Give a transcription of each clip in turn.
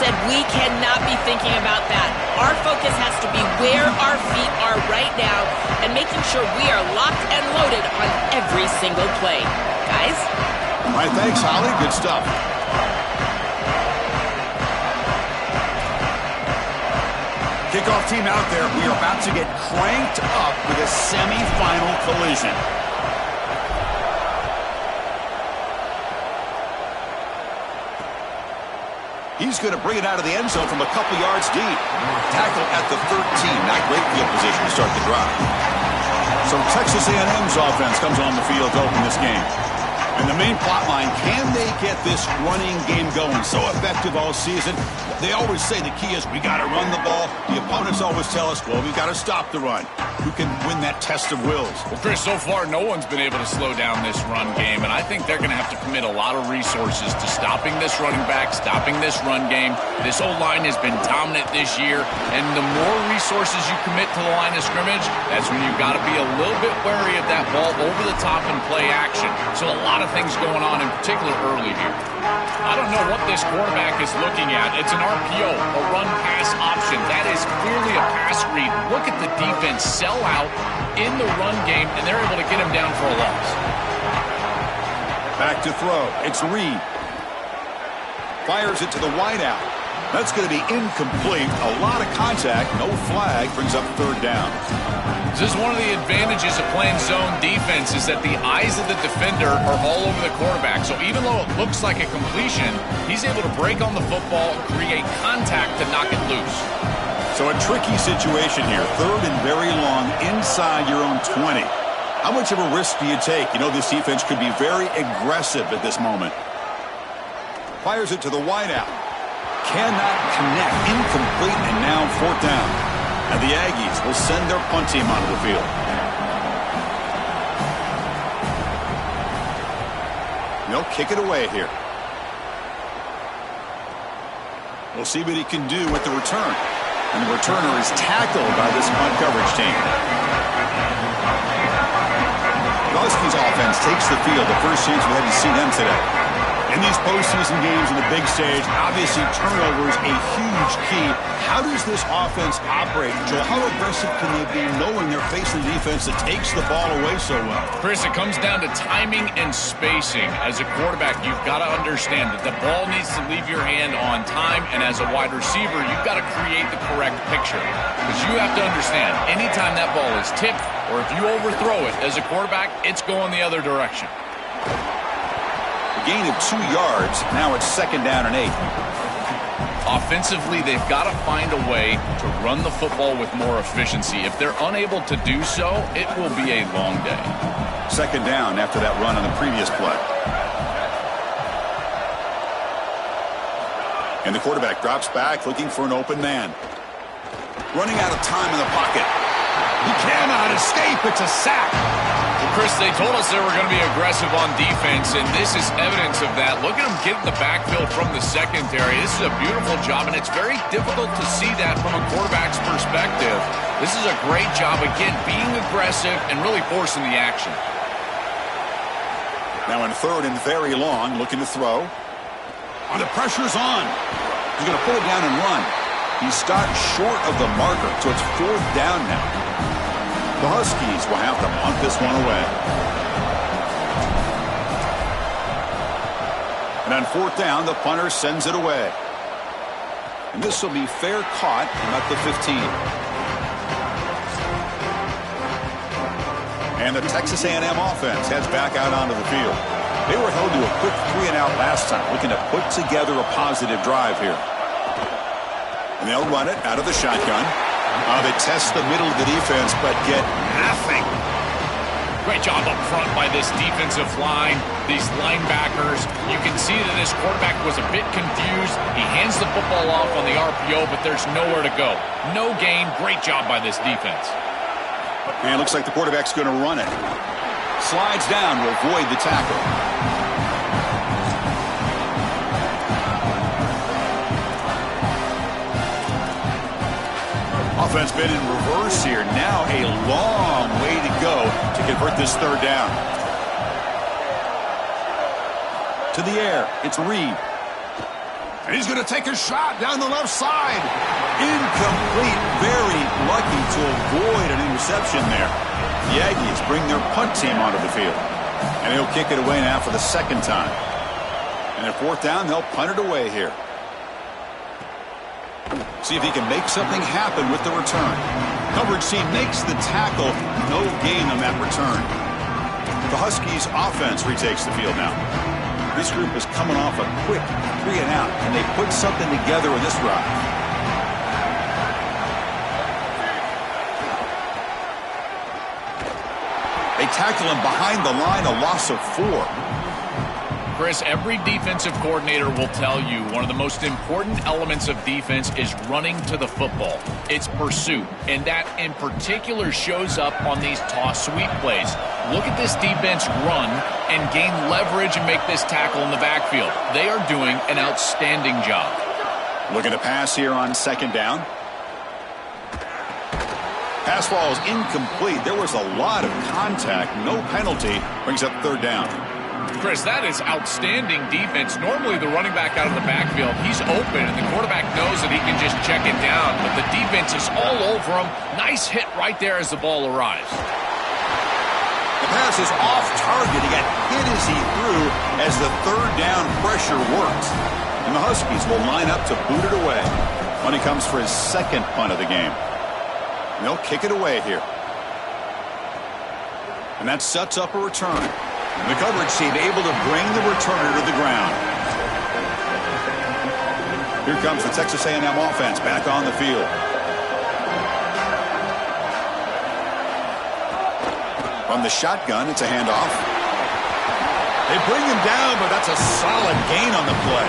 said, we cannot be thinking about that. Our focus has to be where our feet are right now and making sure we are locked and loaded on every single play. Guys? All right, thanks, Holly. Good stuff. Kickoff team out there. We are about to get cranked up with a semifinal collision. He's going to bring it out of the end zone from a couple yards deep. Tackle at the 13. Not great field position to start the drive. So Texas A&M's offense comes on the field to open this game. And the main plot line, can they get this running game going? So effective all season. They always say the key is we got to run the ball. The opponents always tell us, well, we've got to stop the run. Who can win that test of wills? Well, Chris, so far no one's been able to slow down this run game, and I think they're going to have to commit a lot of resources to stopping this running back, stopping this run game. This O-line has been dominant this year, and the more resources you commit to the line of scrimmage, that's when you've got to be a little bit wary of that ball over the top and play action. So a lot of things going on, in particular early here. I don't know what this quarterback is looking at. It's an RPO, a run-pass option. That is clearly a pass read. Look at the defense sell out in the run game, and they're able to get him down for a loss. Back to throw. It's Reed. Fires it to the wideout. That's going to be incomplete. A lot of contact. No flag. Brings up third down. This is one of the advantages of playing zone defense is that the eyes of the defender are all over the quarterback. So even though it looks like a completion, he's able to break on the football and create contact to knock it loose. So a tricky situation here. Third and very long inside your own 20. How much of a risk do you take? You know this defense could be very aggressive at this moment. Fires it to the wideout. Cannot connect. Incomplete, and now fourth down. And the Aggies will send their punt team onto the field. They'll kick it away here. We'll see what he can do with the return. And the returner is tackled by this punt coverage team. The Huskies offense takes the field. The first chance we had to see them today. In these postseason games in the big stage, obviously turnovers a huge key. How does this offense operate, Joel? How aggressive can they be knowing they're facing a defense that takes the ball away so well? Chris, it comes down to timing and spacing. As a quarterback, you've got to understand that the ball needs to leave your hand on time, and as a wide receiver, you've got to create the correct picture. Because you have to understand, anytime that ball is tipped, or if you overthrow it as a quarterback, it's going the other direction. Gain of 2 yards. Now it's second down and 8. Offensively, they've got to find a way to run the football with more efficiency. If they're unable to do so, it will be a long day. Second down after that run on the previous play. And the quarterback drops back looking for an open man. Running out of time in the pocket. He cannot escape. It's a sack. Well, Chris, they told us they were going to be aggressive on defense, and this is evidence of that. Look at them get in the backfield from the secondary. This is a beautiful job, and it's very difficult to see that from a quarterback's perspective. This is a great job, again, being aggressive and really forcing the action. Now in third and very long, looking to throw. Oh, the pressure's on. He's going to pull it down and run. He stopped short of the marker, so it's fourth down now. The Huskies will have to punt this one away. And on fourth down, the punter sends it away. And this will be fair caught at the 15. And the Texas A&M offense heads back out onto the field. They were held to a quick 3-and-out last time, looking to put together a positive drive here. And they'll run it out of the shotgun. They test the middle of the defense, but get nothing. Great job up front by this defensive line, these linebackers. You can see that this quarterback was a bit confused. He hands the football off on the RPO, but there's nowhere to go. No gain. Great job by this defense. And it looks like the quarterback's going to run it. Slides down to avoid the tackle. Offense been in reverse here. Now a long way to go to convert this third down. To the air. It's Reed. And he's going to take a shot down the left side. Incomplete. Very lucky to avoid an interception there. The Aggies bring their punt team onto the field. And he'll kick it away now for the second time. And at fourth down, they'll punt it away here. See if he can make something happen with the return. Coverage team makes the tackle. No gain on that return. The Huskies offense retakes the field now. This group is coming off a quick 3 and out, and they put something together in this drive. They tackle him behind the line, a loss of 4. Chris, every defensive coordinator will tell you one of the most important elements of defense is running to the football. It's pursuit, and that in particular shows up on these toss sweep plays. Look at this defense run and gain leverage and make this tackle in the backfield. They are doing an outstanding job. Look at the pass here on second down. Pass ball is incomplete. There was a lot of contact. No penalty. Brings up third down. Chris, that is outstanding defense. Normally the running back out of the backfield, he's open, and the quarterback knows that he can just check it down. But the defense is all over him. Nice hit right there as the ball arrives. The pass is off target. He got hit as he threw as the third down pressure worked. And the Huskies will line up to boot it away when he comes for his second punt of the game. And they'll kick it away here. And that sets up a return. And the coverage team able to bring the returner to the ground. Here comes the Texas A&M offense back on the field. From the shotgun, it's a handoff. They bring him down, but that's a solid gain on the play.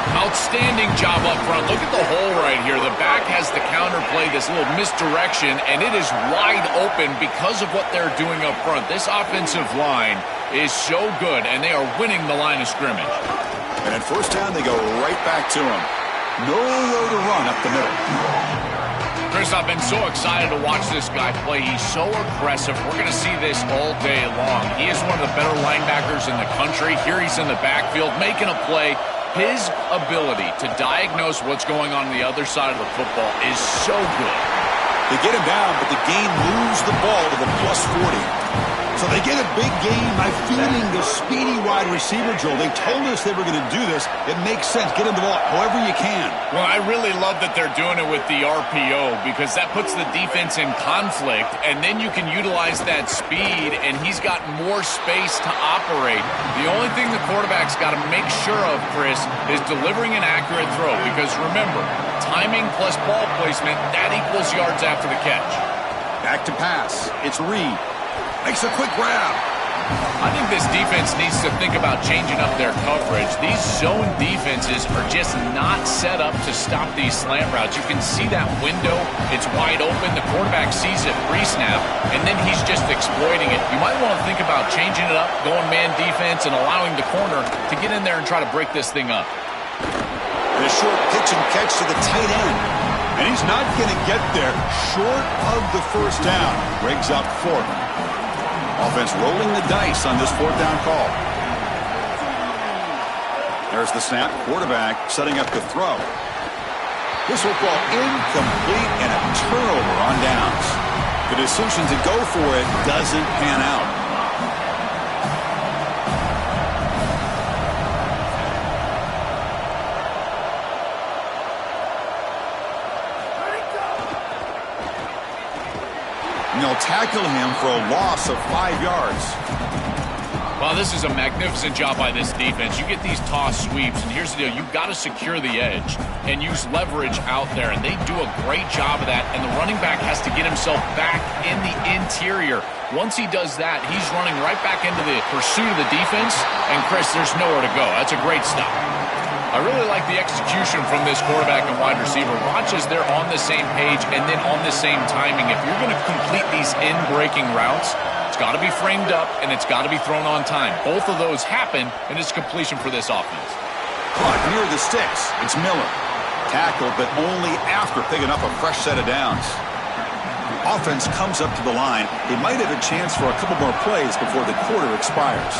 Outstanding job up front. Look at the hole right here. The back has the counter play, this little misdirection, and it is wide open because of what they're doing up front. This offensive line is so good, and they are winning the line of scrimmage. And at first down, they go right back to him. No road to run up the middle. Chris, I've been so excited to watch this guy play. He's so aggressive. We're going to see this all day long. He is one of the better linebackers in the country. Here he's in the backfield making a play. His ability to diagnose what's going on the other side of the football is so good. They get him down, but the game moves the ball to the plus 40. So they get a big gain by feeding the speedy wide receiver, Joel. They told us they were going to do this. It makes sense. Get him the ball however you can. Well, I really love that they're doing it with the RPO because that puts the defense in conflict, and then you can utilize that speed, and he's got more space to operate. The only thing the quarterback's got to make sure of, Chris, is delivering an accurate throw because, remember, timing plus ball placement, that equals yards after the catch. Back to pass. It's Reed. Makes a quick grab. I think this defense needs to think about changing up their coverage. These zone defenses are just not set up to stop these slant routes. You can see that window. It's wide open. The quarterback sees it pre-snap, and then he's just exploiting it. You might want to think about changing it up, going man defense, and allowing the corner to get in there and try to break this thing up. And a short pitch and catch to the tight end. And he's not going to get there short of the first down. Rigs up fourth. Offense rolling the dice on this fourth down call. There's the snap. Quarterback setting up the throw. This will fall incomplete and a turnover on downs. The decision to go for it doesn't pan out. And they'll tackle him for a loss of 5 yards. Well, this is a magnificent job by this defense. You get these toss sweeps, and here's the deal. You've got to secure the edge and use leverage out there, and they do a great job of that, and the running back has to get himself back in the interior. Once he does that, he's running right back into the pursuit of the defense, and, Chris, there's nowhere to go. That's a great stop. I really like the execution from this quarterback and wide receiver. Watch as they're on the same page and then on the same timing. If you're going to complete these in-breaking routes, it's got to be framed up and it's got to be thrown on time. Both of those happen, and it's completion for this offense. Caught near the sticks. It's Miller. Tackled, but only after picking up a fresh set of downs. Offense comes up to the line. They might have a chance for a couple more plays before the quarter expires.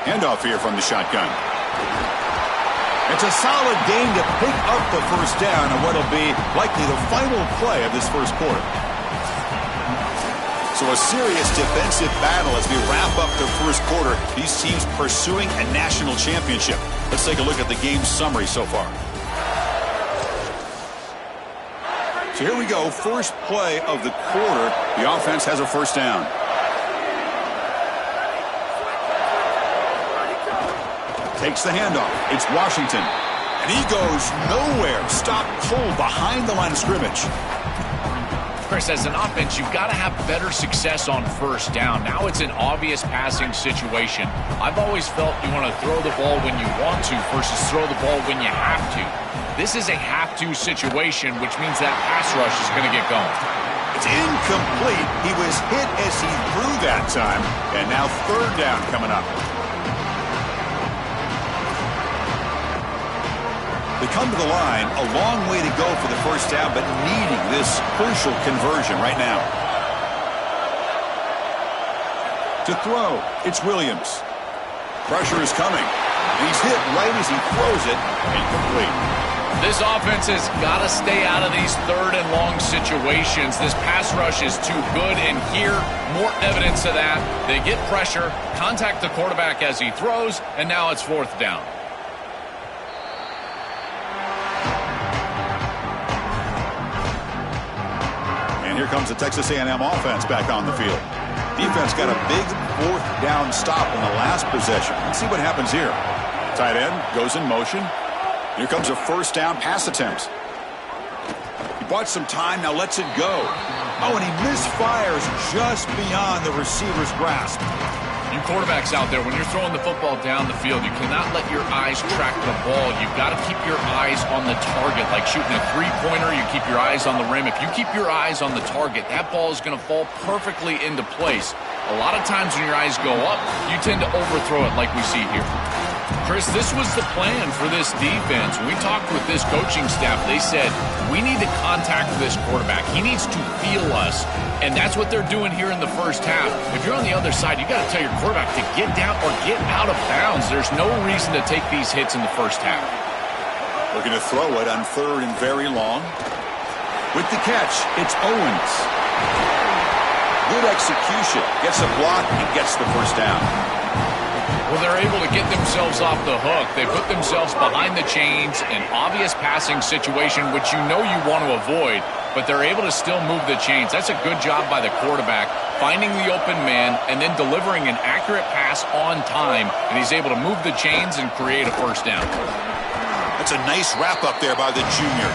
Handoff here from the shotgun. It's a solid gain to pick up the first down on what will be likely the final play of this first quarter. So a serious defensive battle as we wrap up the first quarter. These teams pursuing a national championship. Let's take a look at the game summary so far. So here we go. First play of the quarter. The offense has a first down. Takes the handoff. It's Washington. And he goes nowhere. Stop cold behind the line of scrimmage. Chris, as an offense, you've got to have better success on first down. Now it's an obvious passing situation. I've always felt you want to throw the ball when you want to versus throw the ball when you have to. This is a have-to situation, which means that pass rush is going to get going. It's incomplete. He was hit as he threw that time. And now third down coming up. They come to the line, a long way to go for the first down, but needing this crucial conversion right now. To throw, it's Williams. Pressure is coming. He's hit right as he throws it. Incomplete. This offense has got to stay out of these third and long situations. This pass rush is too good, and here, more evidence of that. They get pressure, contact the quarterback as he throws, and now it's fourth down. And here comes the Texas A&M offense back on the field. Defense got a big fourth down stop in the last possession. Let's see what happens here. Tight end goes in motion. Here comes a first down pass attempt. He bought some time, now lets it go. Oh, and he misfires just beyond the receiver's grasp. You quarterbacks out there, when you're throwing the football down the field, you cannot let your eyes track the ball. You've got to keep your eyes on the target. Like shooting a three-pointer, you keep your eyes on the rim. If you keep your eyes on the target, that ball is going to fall perfectly into place. A lot of times when your eyes go up, you tend to overthrow it like we see here. Chris, this was the plan for this defense. When we talked with this coaching staff, they said, we need to contact this quarterback. He needs to feel us. And that's what they're doing here in the first half. If you're on the other side, you got to tell your quarterback to get down or get out of bounds. There's no reason to take these hits in the first half. Looking to throw it on third and very long. With the catch, it's Owens. Good execution. Gets a block and gets the first down. Well, they're able to get themselves off the hook. They put themselves behind the chains, an obvious passing situation, which you know you want to avoid, but they're able to still move the chains. That's a good job by the quarterback, finding the open man and then delivering an accurate pass on time, and he's able to move the chains and create a first down. That's a nice wrap-up there by the junior.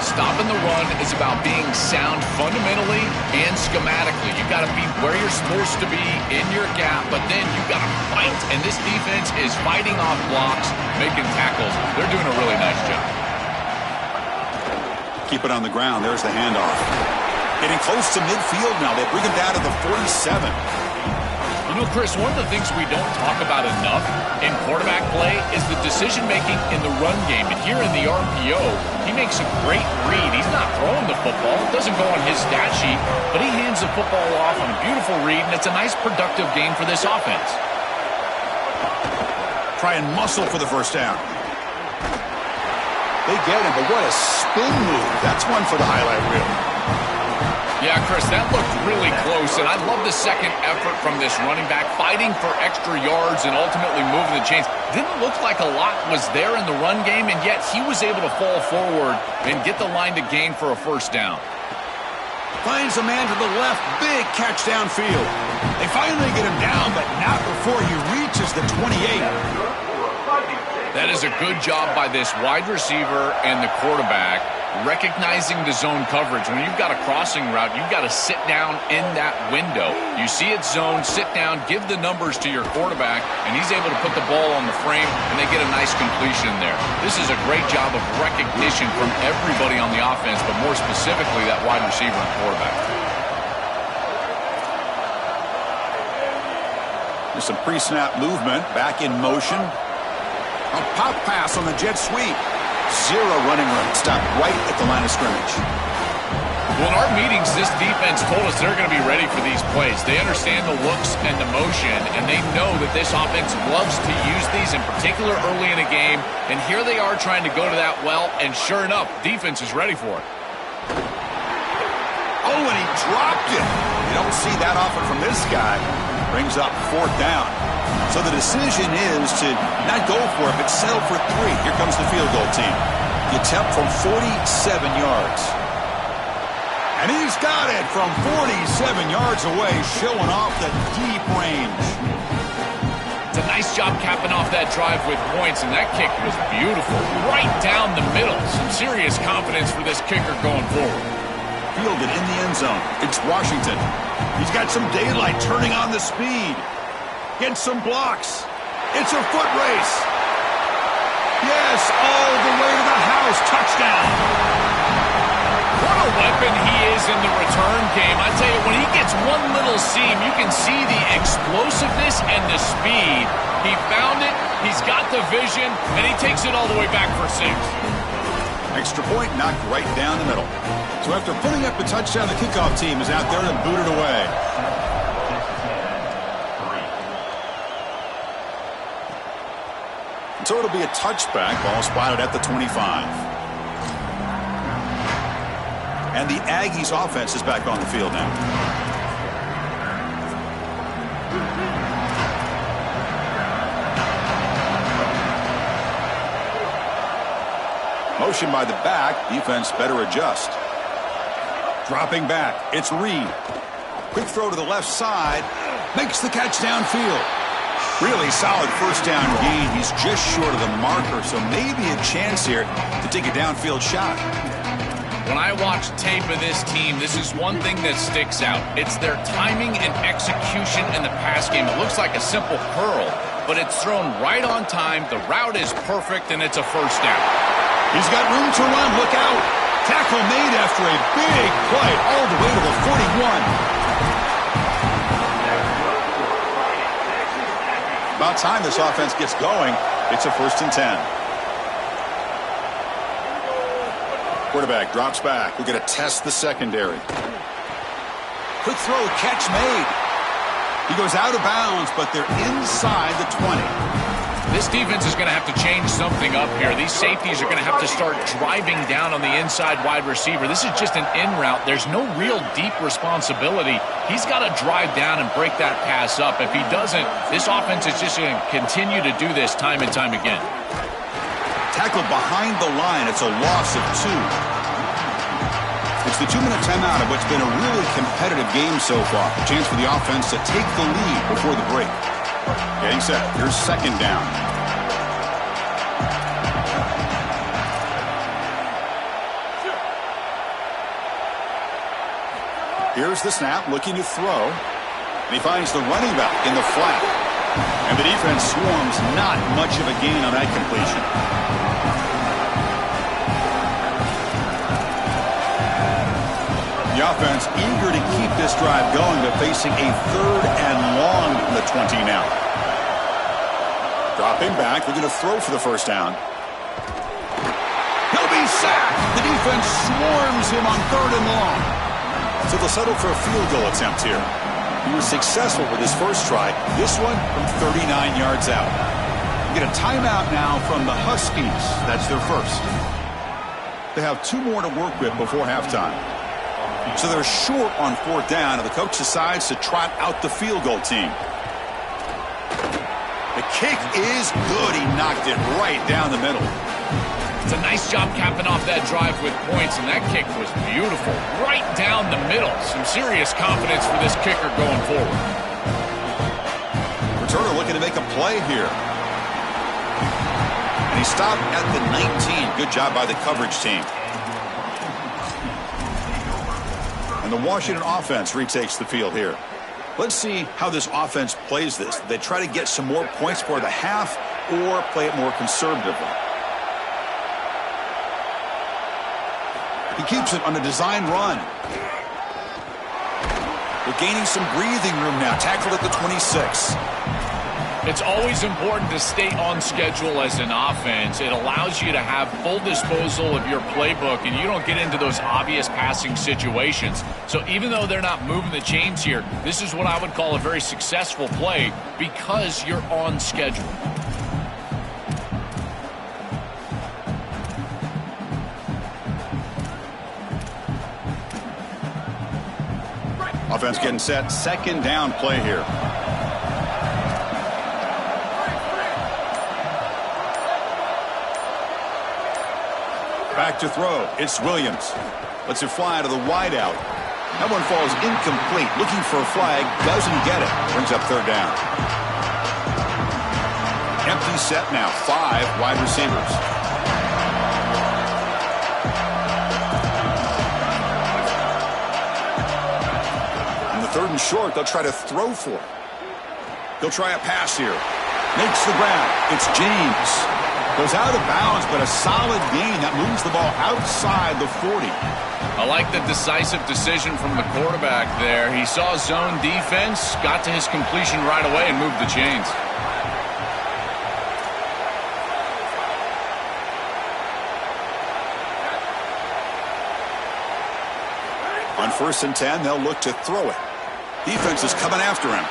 Stopping the run is about being sound fundamentally and schematically. You've got to be where you're supposed to be in your gap, but then you've got to fight. And this defense is fighting off blocks, making tackles. They're doing a really nice job. Keep it on the ground. There's the handoff. Getting close to midfield now. They bring him down to the 47. You know, Chris, one of the things we don't talk about enough in quarterback play is the decision-making in the run game. And here in the RPO, he makes a great read. He's not throwing the football. It doesn't go on his stat sheet, but he hands the football off on a beautiful read, and it's a nice, productive game for this offense. Try and muscle for the first down. They get him, but what a spin move. That's one for the highlight reel. Yeah, Chris, that looked really close, and I love the second effort from this running back, fighting for extra yards and ultimately moving the chains. Didn't look like a lot was there in the run game, and yet he was able to fall forward and get the line to gain for a first down. Finds a man to the left, big catch downfield. They finally get him down, but not before he reaches the 28. That is a good job by this wide receiver and the quarterback, recognizing the zone coverage. When you've got a crossing route, you've got to sit down in that window. You see it's zone, sit down, give the numbers to your quarterback, and he's able to put the ball on the frame, and they get a nice completion there. This is a great job of recognition from everybody on the offense, but more specifically that wide receiver and quarterback. There's some pre-snap movement, back in motion. A pop pass on the jet sweep. Zero running room. Stopped right at the line of scrimmage. Well, in our meetings, this defense told us they're going to be ready for these plays. They understand the looks and the motion, and they know that this offense loves to use these, in particular early in a game. And here they are trying to go to that well, and sure enough, defense is ready for it. Oh, and he dropped it. You don't see that often from this guy. Brings up 4th down. So the decision is to not go for it, but settle for 3. Here comes the field goal team. The attempt from 47 yards. And he's got it from 47 yards away, showing off the deep range. It's a nice job capping off that drive with points, and that kick was beautiful. Right down the middle. Some serious confidence for this kicker going forward. Fielded in the end zone. It's Washington. He's got some daylight turning on the speed. Gets some blocks. It's a foot race. Yes, all the way to the house. Touchdown. What a weapon he is in the return game. I tell you, when he gets one little seam, you can see the explosiveness and the speed. He found it, he's got the vision, and he takes it all the way back for 6. Extra point knocked right down the middle. So after putting up a touchdown, the kickoff team is out there to boot it away. So it'll be a touchback. Ball spotted at the 25. And the Aggies offense is back on the field now. Motion by the back. Defense better adjust. Dropping back. It's Reed. Quick throw to the left side. Makes the catch downfield. Really solid first down gain. He's just short of the marker, so maybe a chance here to take a downfield shot. When I watch tape of this team, this is one thing that sticks out. It's their timing and execution in the pass game. It looks like a simple curl, but it's thrown right on time. The route is perfect, and it's a first down. He's got room to run. Look out. Tackle made after a big play all the way to the 41. About time this offense gets going. It's a 1st and 10. Quarterback drops back. We're going to test the secondary. Quick throw, catch made. He goes out of bounds, but they're inside the 20. This defense is going to have to change something up here. These safeties are going to have to start driving down on the inside wide receiver. This is just an in route. There's no real deep responsibility. He's got to drive down and break that pass up. If he doesn't, this offense is just going to continue to do this time and time again. Tackled behind the line. It's a loss of 2. It's the 2-minute timeout of what's been a really competitive game so far. A chance for the offense to take the lead before the break. Getting set. Here's 2nd down. Here's the snap, looking to throw. And he finds the running back in the flat. And the defense swarms. Not much of a gain on that completion. The offense eager to keep this drive going, but facing a 3rd and long from the 20 now. Dropping back, they're going to throw for the first down. He'll be sacked. The defense swarms him on 3rd and long. So they'll settle for a field goal attempt here. He was successful with his first try. This one from 39 yards out. You get a timeout now from the Huskies. That's their first. They have 2 more to work with before halftime. So they're short on 4th down, and the coach decides to trot out the field goal team. The kick is good. He knocked it right down the middle. It's a nice job capping off that drive with points, and that kick was beautiful. Right down the middle. Some serious confidence for this kicker going forward. Returner looking to make a play here. And he stopped at the 19. Good job by the coverage team. And the Washington offense retakes the field here. Let's see how this offense plays this. They try to get some more points for the half or play it more conservatively. He keeps it on a design run. They're gaining some breathing room now. Tackled at the 26. It's always important to stay on schedule as an offense. It allows you to have full disposal of your playbook, and you don't get into those obvious passing situations. So even though they're not moving the chains here, this is what I would call a very successful play because you're on schedule. Offense getting set. Second down play here. Back to throw. It's Williams. Lets it fly to the wideout. That one falls incomplete. Looking for a flag. Doesn't get it. Brings up third down. Empty set now. 5 wide receivers. On the third and short, they'll try to throw for it. He'll try a pass here. Makes the grab. It's James. Goes out of bounds, but a solid gain that moves the ball outside the 40. I like the decisive decision from the quarterback there. He saw zone defense, got to his completion right away, and moved the chains. On 1st and 10, they'll look to throw it. Defense is coming after him.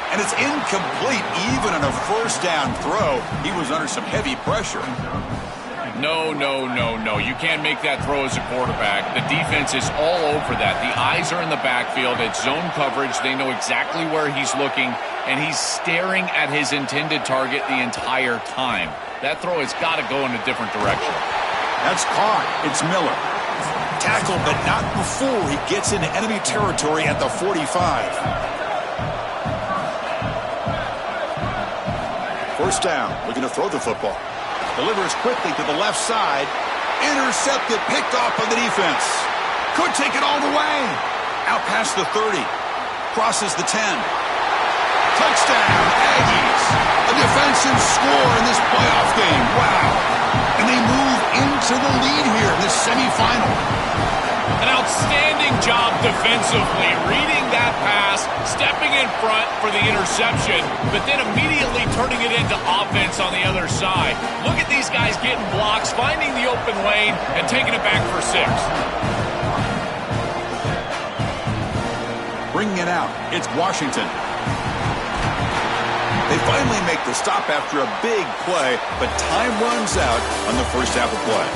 And it's incomplete. Even on a first down throw, he was under some heavy pressure. No. You can't make that throw as a quarterback. The defense is all over that. The eyes are in the backfield. It's zone coverage. They know exactly where he's looking, and he's staring at his intended target the entire time. That throw has got to go in a different direction. That's caught. It's Miller. Tackled, but not before he gets into enemy territory at the 45. First down, looking to throw the football. Delivers quickly to the left side. Intercepted, picked off by the defense. Could take it all the way. Out past the 30. Crosses the 10. Touchdown, Aggies. A defensive score in this playoff game. Wow. And they move into the lead here in this semifinal. An outstanding job defensively, reading that pass, stepping in front for the interception, but then immediately turning it into offense on the other side. Look at these guys getting blocks, finding the open lane, and taking it back for 6. Bringing it out, it's Washington. They finally make the stop after a big play, but time runs out on the first half of play.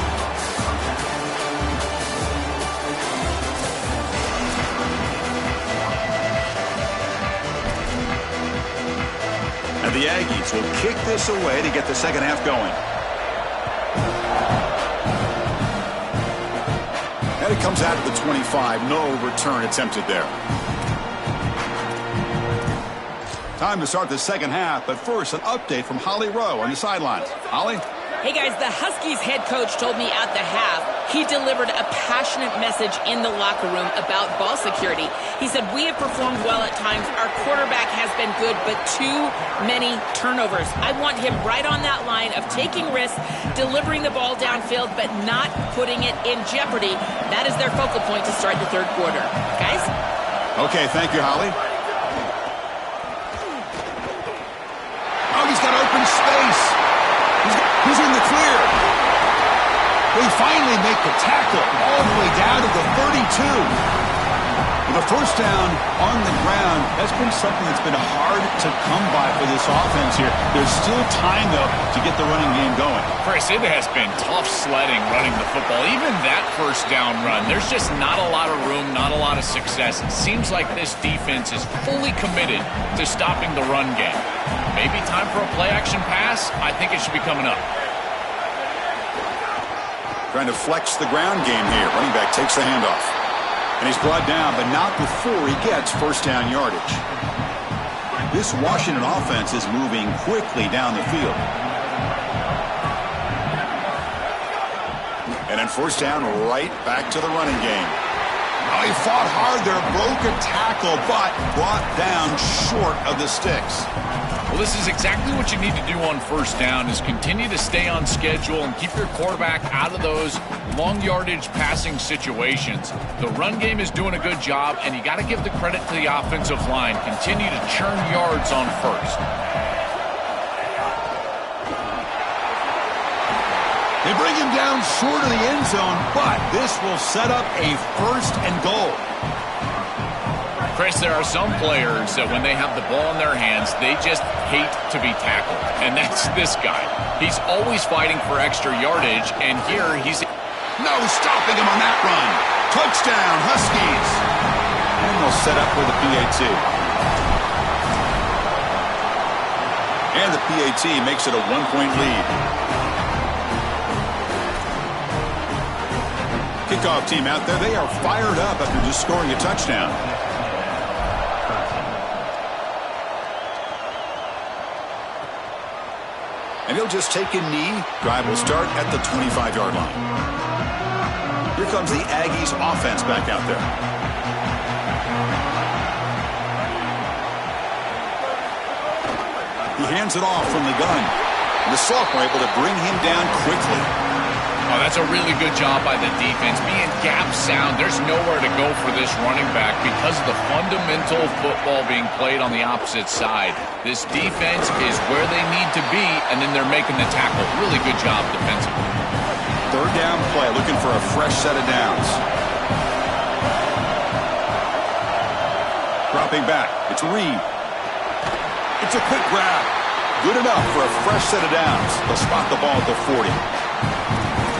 The Aggies will kick this away to get the second half going. And it comes out at the 25. No return attempted there. Time to start the second half, but first an update from Holly Rowe on the sidelines. Holly? Hey guys, the Huskies head coach told me at the half he delivered a passionate message in the locker room about ball security. He said, we have performed well at times. Our quarterback has been good, but too many turnovers. I want him right on that line of taking risks, delivering the ball downfield, but not putting it in jeopardy. That is their focal point to start the third quarter. Guys? Okay, thank you, Holly. Oh, he's got open space. He's in the clear. They finally make the tackle all the way down to the 32. With a first down on the ground, that's been something that's been hard to come by for this offense here. There's still time, though, to get the running game going. Chris, it has been tough sledding running the football. Even that first down run, there's just not a lot of room, not a lot of success. It seems like this defense is fully committed to stopping the run game. Maybe time for a play-action pass? I think it should be coming up. Trying to flex the ground game here. Running back takes the handoff. And he's brought down, but not before he gets first down yardage. This Washington offense is moving quickly down the field. And then first down, right back to the running game. Oh, he fought hard there, broke a tackle, but brought down short of the sticks. Well, this is exactly what you need to do on first down, is continue to stay on schedule and keep your quarterback out of those long yardage passing situations. The run game is doing a good job, and you got to give the credit to the offensive line. Continue to churn yards on first. down short of the end zone, but this will set up a 1st and goal. Chris, there are some players that when they have the ball in their hands, they just hate to be tackled. And that's this guy. He's always fighting for extra yardage, and here he's... No stopping him on that run. Touchdown, Huskies. And they'll set up for the PAT. And the PAT makes it a 1-point lead. Kickoff team out there, they are fired up after just scoring a touchdown. And he'll just take a knee. Drive will start at the 25-yard line. Here comes the Aggies offense back out there. He hands it off from the gun. And the sophomore able to bring him down quickly. Oh, that's a really good job by the defense. Being gap sound, there's nowhere to go for this running back because of the fundamental football being played on the opposite side. This defense is where they need to be, and then they're making the tackle. Really good job defensively. 3rd down play, looking for a fresh set of downs. Dropping back, it's Reed. It's a quick grab. Good enough for a fresh set of downs. They'll spot the ball at the 40.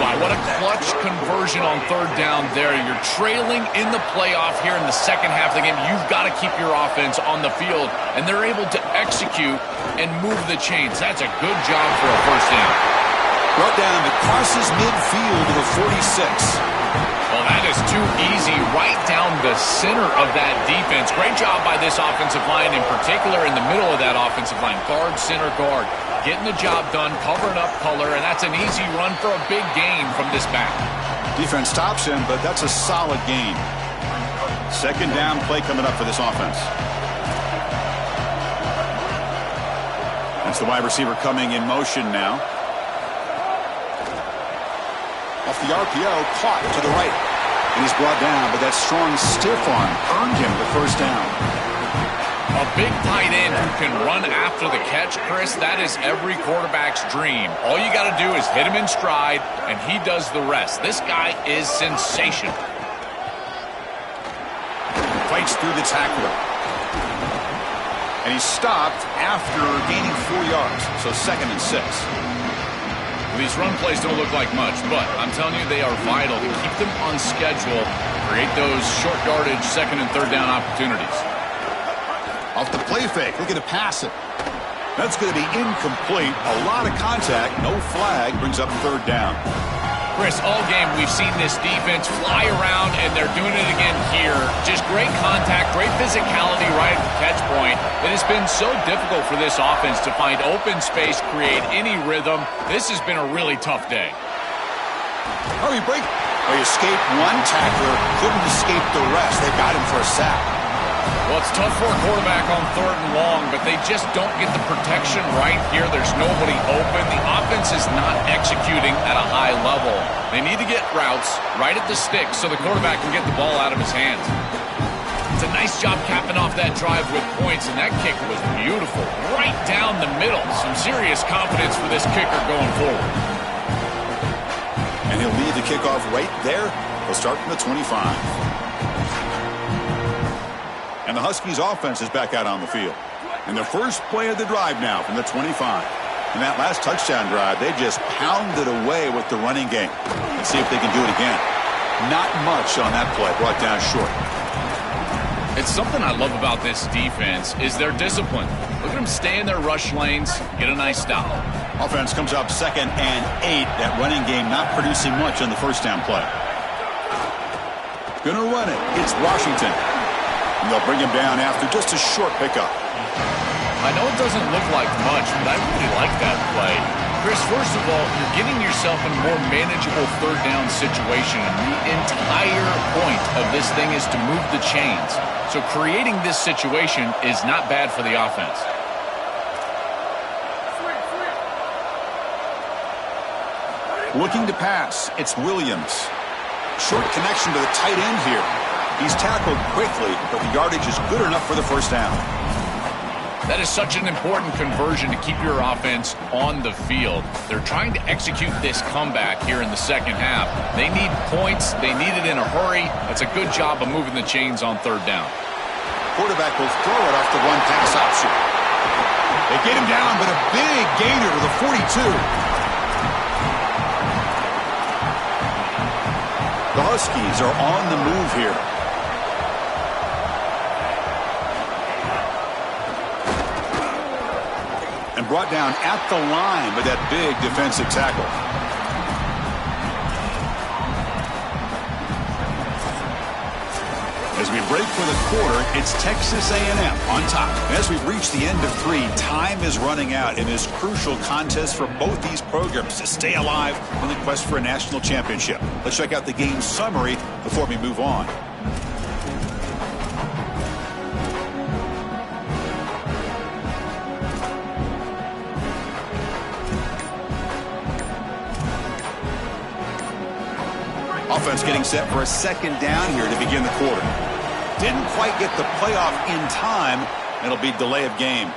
Wow, what a clutch conversion on 3rd down there. You're trailing in the playoff here in the second half of the game. You've got to keep your offense on the field, and they're able to execute and move the chains. That's a good job for a 1st down. Brought down across midfield to the 46. Well, that is too easy right down the center of that defense. Great job by this offensive line, in particular in the middle of that offensive line. Guard, center, guard. Getting the job done, covering up color, and that's an easy run for a big gain from this back. Defense stops him, but that's a solid gain. 2nd down play coming up for this offense. That's the wide receiver coming in motion now. Off the RPO, caught to the right. And he's brought down, but that strong stiff arm earned him the 1st down. A big tight end who can run after the catch, Chris, that is every quarterback's dream. All you got to do is hit him in stride, and he does the rest. This guy is sensational. Fights through the tackler. And he's stopped after gaining 4 yards, so 2nd and 6. These run plays don't look like much, but I'm telling you they are vital to keep them on schedule, create those short yardage 2nd and 3rd down opportunities. Off the play fake, looking to pass it. That's going to be incomplete. A lot of contact, no flag, brings up 3rd down. Chris, all game we've seen this defense fly around, and they're doing it again here. Just great contact, great physicality right at the catch point. It has been so difficult for this offense to find open space, create any rhythm. This has been a really tough day. Hurry, break. They escaped one tackler, couldn't escape the rest. They got him for a sack. Well, it's tough for a quarterback on 3rd and long, but they just don't get the protection right here. There's nobody open. The offense is not executing at a high level. They need to get routes right at the sticks so the quarterback can get the ball out of his hands. It's a nice job capping off that drive with points, and that kick was beautiful. Right down the middle. Some serious confidence for this kicker going forward. And he'll lead the kickoff right there. He'll start from the 25. And the Huskies offense is back out on the field. And the first play of the drive now from the 25. In that last touchdown drive, they just pounded away with the running game. Let's see if they can do it again. Not much on that play, brought down short. It's something I love about this defense is their discipline. Look at them stay in their rush lanes, get a nice stop. Offense comes up 2nd and 8. That running game not producing much on the first down play. Gonna run it. It's Washington. And they'll bring him down after just a short pickup. I know it doesn't look like much, but I really like that play. Chris, first of all, you're getting yourself in a more manageable third down situation. And the entire point of this thing is to move the chains. So creating this situation is not bad for the offense. Looking to pass, it's Williams. Short connection to the tight end here. He's tackled quickly, but the yardage is good enough for the first down. That is such an important conversion to keep your offense on the field. They're trying to execute this comeback here in the second half. They need points. They need it in a hurry. That's a good job of moving the chains on third down. Quarterback will throw it off the one-pass option. They get him down, but a big gainer to the 42. The Huskies are on the move here. And brought down at the line with that big defensive tackle. As we break for the quarter, it's Texas A&M on top. As we've reached the end of 3, time is running out in this crucial contest for both these programs to stay alive in the quest for a national championship. Let's check out the game summary before we move on. Offense getting set for a second down here to begin the quarter. Didn't quite get the playoff in time. It'll be delay of game.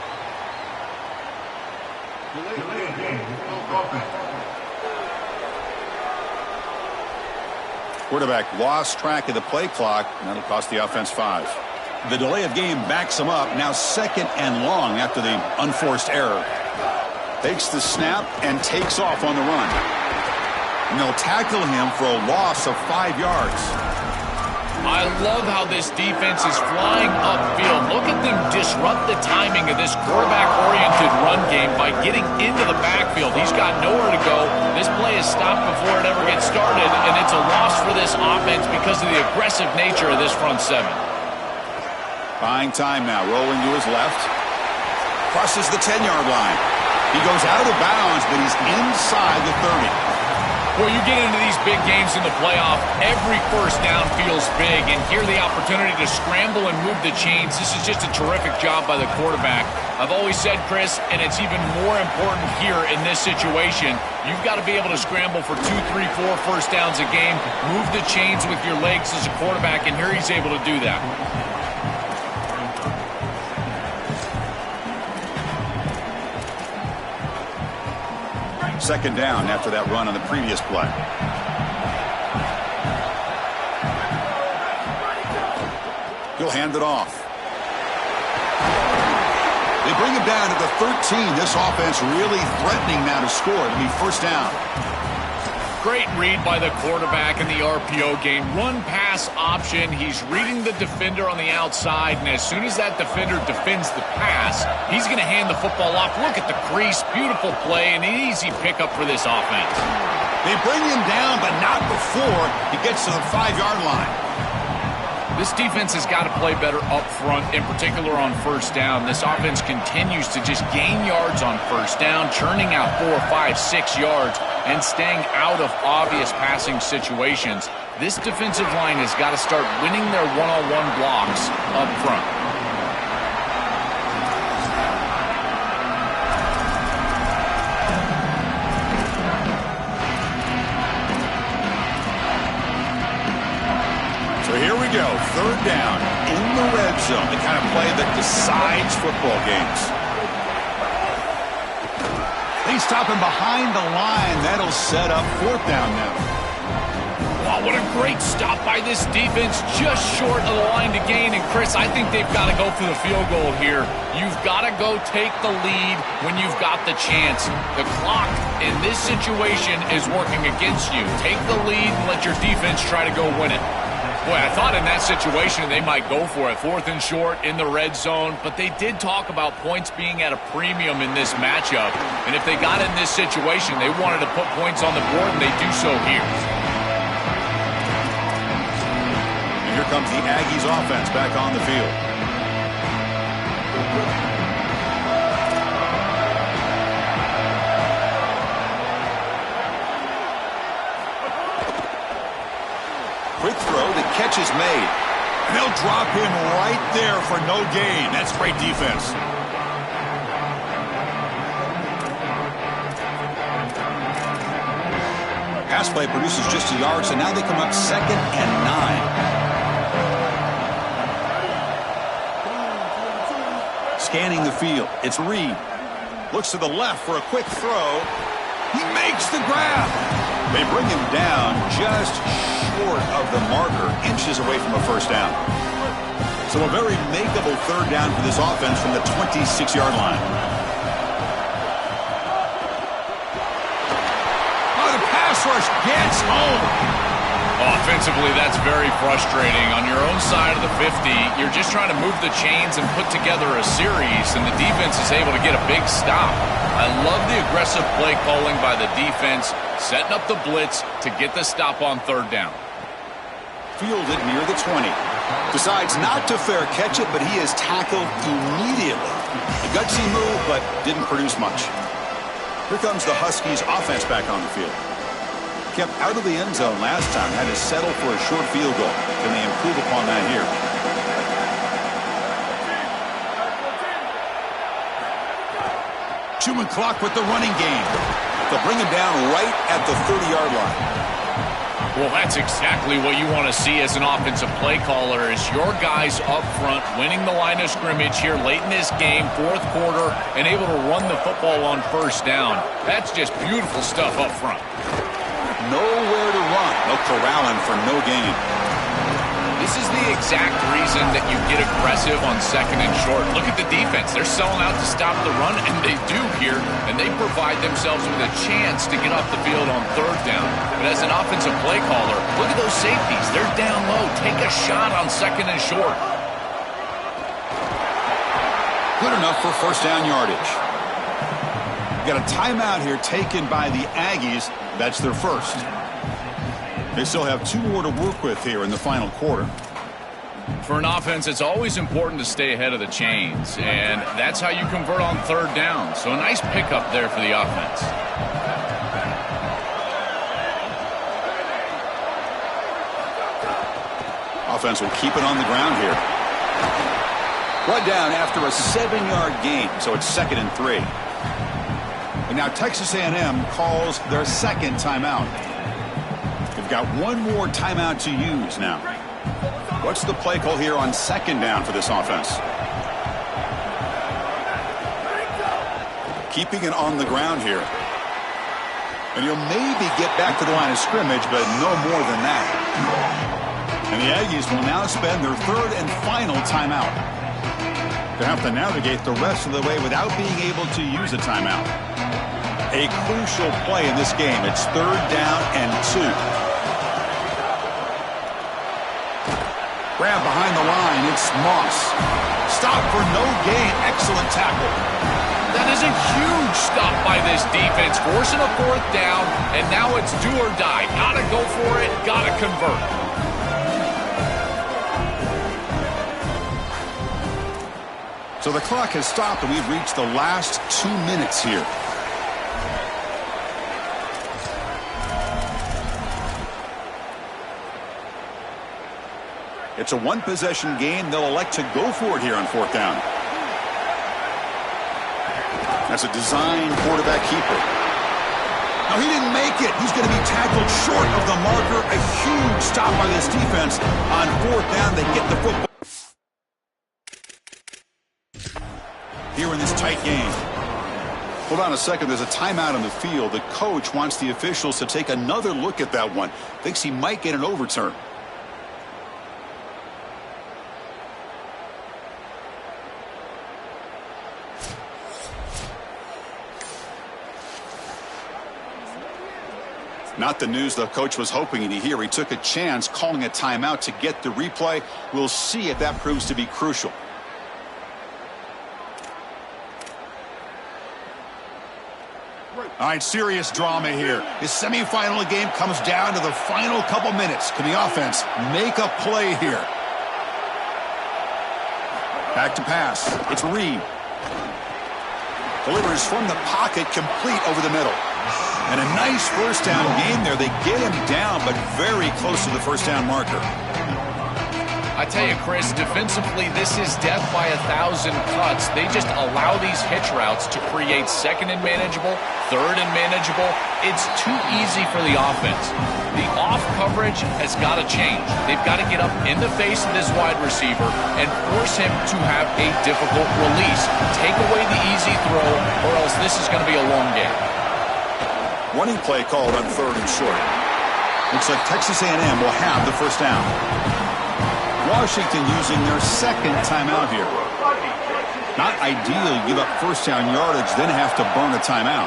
Quarterback lost track of the play clock, and that'll cost the offense 5. The delay of game backs him up. Now 2nd and long after the unforced error. Takes the snap and takes off on the run. And they'll tackle him for a loss of 5 yards. I love how this defense is flying upfield. Look at them disrupt the timing of this quarterback-oriented run game by getting into the backfield. He's got nowhere to go. This play is stopped before it ever gets started, and it's a loss for this offense because of the aggressive nature of this front 7. Buying time now, rolling to his left. Crosses the 10-yard line. He goes out of bounds, but he's inside the 30. Well, you get into these big games in the playoff, every first down feels big, and here the opportunity to scramble and move the chains. This is just a terrific job by the quarterback. I've always said, Chris, and it's even more important here in this situation, you've got to be able to scramble for 2, 3, 4 first downs a game, move the chains with your legs as a quarterback, and here he's able to do that. Second down after that run on the previous play. He'll hand it off. They bring him down to the 13. This offense really threatening now to score. It'll be first down. Great read by the quarterback in the RPO game. Run-pass option. He's reading the defender on the outside, and as soon as that defender defends the pass, he's going to hand the football off. Look at the crease. Beautiful play, and an easy pickup for this offense. They bring him down, but not before he gets to the 5-yard line. This defense has got to play better up front, in particular on first down. This offense continues to just gain yards on first down, churning out 4, 5, 6 yards, and staying out of obvious passing situations. This defensive line has got to start winning their one-on-one blocks up front. So here we go, third down in the red zone, the kind of play that decides football games. They stop him behind the line. That'll set up fourth down now. Wow, what a great stop by this defense, just short of the line to gain. And Chris, I think they've got to go for the field goal here. You've got to go take the lead when you've got the chance. The clock in this situation is working against you. Take the lead and let your defense try to go win it. Boy, I thought in that situation they might go for it. 4th and short in the red zone. But they did talk about points being at a premium in this matchup. And if they got in this situation, they wanted to put points on the board, and they do so here. And here comes the Aggies offense back on the field. Quick throw, the catch is made. And they'll drop him right there for no gain. That's great defense. Pass play produces just a yard, so now they come up 2nd and 9. Scanning the field. It's Reed. Looks to the left for a quick throw. He makes the grab. They bring him down just short of the marker, inches away from a first down. So a very makeable third down for this offense from the 26-yard line. Oh, the pass rush gets home. Offensively, that's very frustrating. On your own side of the 50, you're just trying to move the chains and put together a series, and the defense is able to get a big stop. I love the aggressive play calling by the defense, setting up the blitz to get the stop on third down. Fielded near the 20. Decides not to fair catch it, but he is tackled immediately. A gutsy move, but didn't produce much. Here comes the Huskies offense back on the field. Kept out of the end zone last time, had to settle for a short field goal. Can they improve upon that here? Chewing clock with the running game. They'll bring him down right at the 30-yard line. Well, that's exactly what you want to see as an offensive play caller, is your guys up front winning the line of scrimmage here late in this game, fourth quarter, and able to run the football on first down. That's just beautiful stuff up front. Nowhere to run. No corralling for no gain. This is the exact reason that you get aggressive on second and short. Look at the defense. They're selling out to stop the run, and they do here, and they provide themselves with a chance to get off the field on third down. But as an offensive play caller, look at those safeties. They're down low. Take a shot on second and short. Good enough for first down yardage. Got a timeout here taken by the Aggies. That's their first. They still have 2 more to work with here in the final quarter. For an offense, it's always important to stay ahead of the chains, and that's how you convert on third down. So a nice pickup there for the offense. Offense will keep it on the ground here. Brought down after a 7-yard gain, so it's 2nd and 3. And now Texas A&M calls their second timeout. They've got 1 more timeout to use now. What's the play call here on second down for this offense? Keeping it on the ground here. And he'll maybe get back to the line of scrimmage, but no more than that. And the Aggies will now spend their 3rd and final timeout. They'll have to navigate the rest of the way without being able to use a timeout. A crucial play in this game. It's 3rd down and 2. Grab behind the line. It's Moss. Stop for no gain. Excellent tackle. That is a huge stop by this defense, forcing a 4th down, and now it's do or die. Gotta go for it. Gotta convert. So the clock has stopped, and we've reached the last 2 minutes here. It's a 1-possession game. They'll elect to go for it here on 4th down. That's a design quarterback keeper. No, he didn't make it. He's going to be tackled short of the marker. A huge stop by this defense. On 4th down, they get the football. Here in this tight game. Hold on a second. There's a timeout on the field. The coach wants the officials to take another look at that one. Thinks he might get an overturn. Not the news the coach was hoping to hear. He took a chance calling a timeout to get the replay. We'll see if that proves to be crucial. All right, serious drama here. This semifinal game comes down to the final couple minutes. Can the offense make a play here? Back to pass. It's Reed. Delivers from the pocket, complete over the middle. And a nice first down game there. They get him down, but very close to the first down marker. I tell you, Chris, defensively, this is death by 1,000 cuts. They just allow these hitch routes to create second and manageable, third and manageable. It's too easy for the offense. The off coverage has got to change. They've got to get up in the face of this wide receiver and force him to have a difficult release. Take away the easy throw, or else this is going to be a long game. Running play called on 3rd and short. Looks like Texas A&M will have the first down. Washington using their second timeout here. Not ideal, give up first down yardage, then have to burn a timeout.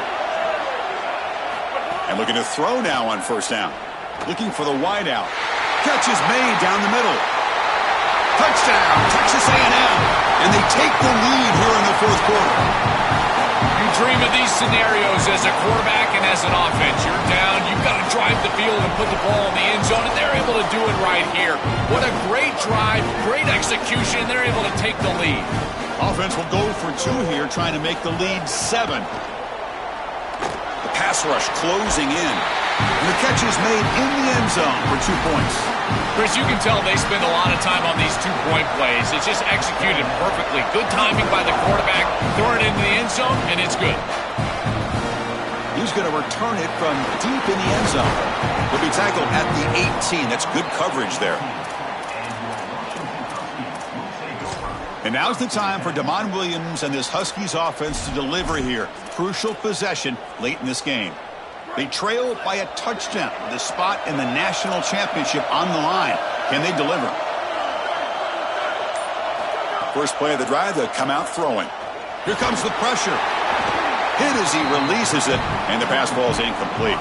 And looking to throw now on first down. Looking for the wide out. Catch is made down the middle. Touchdown, Texas A&M. And they take the lead here in the 4th quarter. You dream of these scenarios as a quarterback and as an offense. You're down, you've got to drive the field and put the ball in the end zone, and they're able to do it right here. What a great drive, great execution. They're able to take the lead. Offense will go for 2 here, trying to make the lead 7. The pass rush closing in. And the catch is made in the end zone for 2 points. Chris, you can tell they spend a lot of time on these 2-point plays. It's just executed perfectly. Good timing by the quarterback, throwing it into the end zone, and it's good. He's going to return it from deep in the end zone. He'll be tackled at the 18. That's good coverage there. And now's the time for Damon Williams and this Huskies offense to deliver here. Crucial possession late in this game. They trail by a touchdown with a spot in the national championship on the line. Can they deliver? First play of the drive, they'll come out throwing. Here comes the pressure. Hit as he releases it, and the pass ball is incomplete.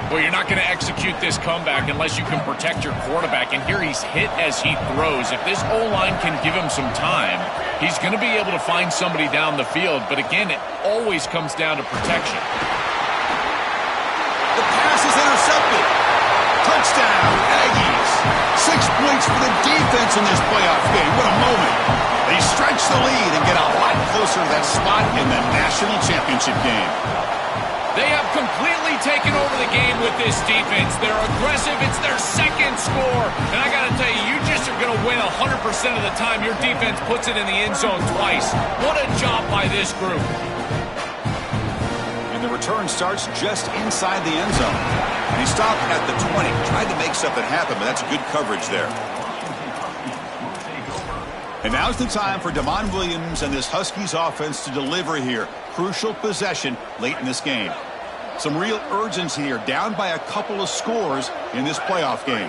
Well, you're not going to execute this comeback unless you can protect your quarterback, and here he's hit as he throws. If this O-line can give him some time, he's going to be able to find somebody down the field, but again, it always comes down to protection. The pass is intercepted. Touchdown, Aggies. 6 points for the defense in this playoff game. What a moment. They stretch the lead and get a lot closer to that spot in the national championship game. They have completely taken over the game with this defense. They're aggressive. It's their second score. And I got to tell you, you just are going to win 100% of the time your defense puts it in the end zone twice. What a job by this group. And the return starts just inside the end zone. And he stopped at the 20. Tried to make something happen, but that's good coverage there. And now's the time for Damon Williams and this Huskies offense to deliver here. Crucial possession late in this game. Some real urgency here, down by a couple of scores in this playoff game.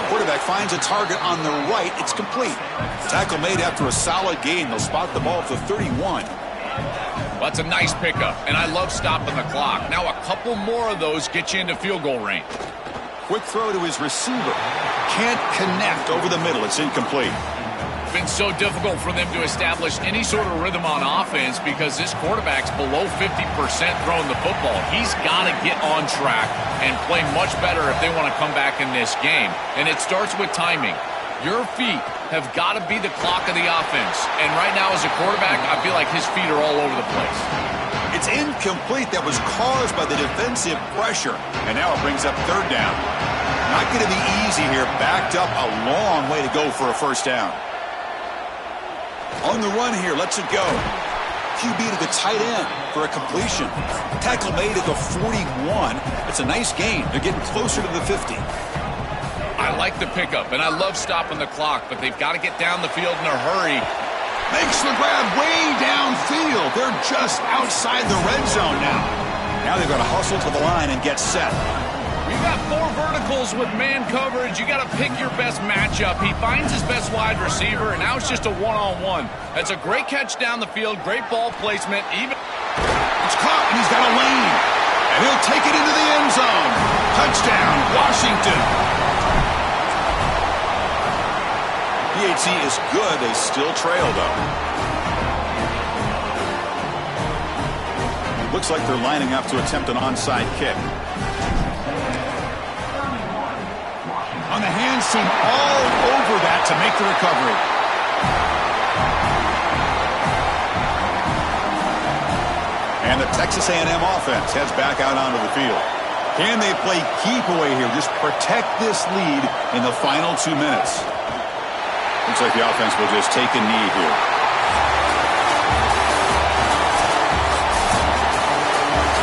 Quarterback finds a target on the right. It's complete. Tackle made after a solid gain. They'll spot the ball at the 31. Well, that's a nice pickup, and I love stopping the clock. Now a couple more of those get you into field goal range. Quick throw to his receiver. Can't connect over the middle. It's incomplete. It's been so difficult for them to establish any sort of rhythm on offense because this quarterback's below 50% throwing the football. He's got to get on track and play much better if they want to come back in this game. And it starts with timing. Your feet have got to be the clock of the offense. And right now as a quarterback, I feel like his feet are all over the place. It's incomplete. That was caused by the defensive pressure. And now it brings up third down. Not going to be easy here. Backed up a long way to go for a first down. On the run here, lets it go. QB to the tight end for a completion. Tackle made at the 41. It's a nice gain. They're getting closer to the 50. I like the pickup, and I love stopping the clock, but they've got to get down the field in a hurry. Makes the grab way downfield. They're just outside the red zone now. Now they've got to hustle to the line and get set. You've got 4 verticals with man coverage. You got to pick your best matchup. He finds his best wide receiver, and now it's just a one-on-one. That's a great catch down the field, great ball placement. It's caught, and he's got a lane. And he'll take it into the end zone. Touchdown, Washington. PAT is good. They still trail, though. Looks like they're lining up to attempt an onside kick. On the hands team all over that to make the recovery. And the Texas A&M offense heads back out onto the field. Can they play keep away here? Just protect this lead in the final 2 minutes. Looks like the offense will just take a knee here.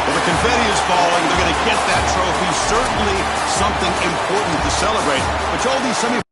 Well, the confetti is falling. They're going to get that trophy. Certainly something important to celebrate. But Joel, these semifinals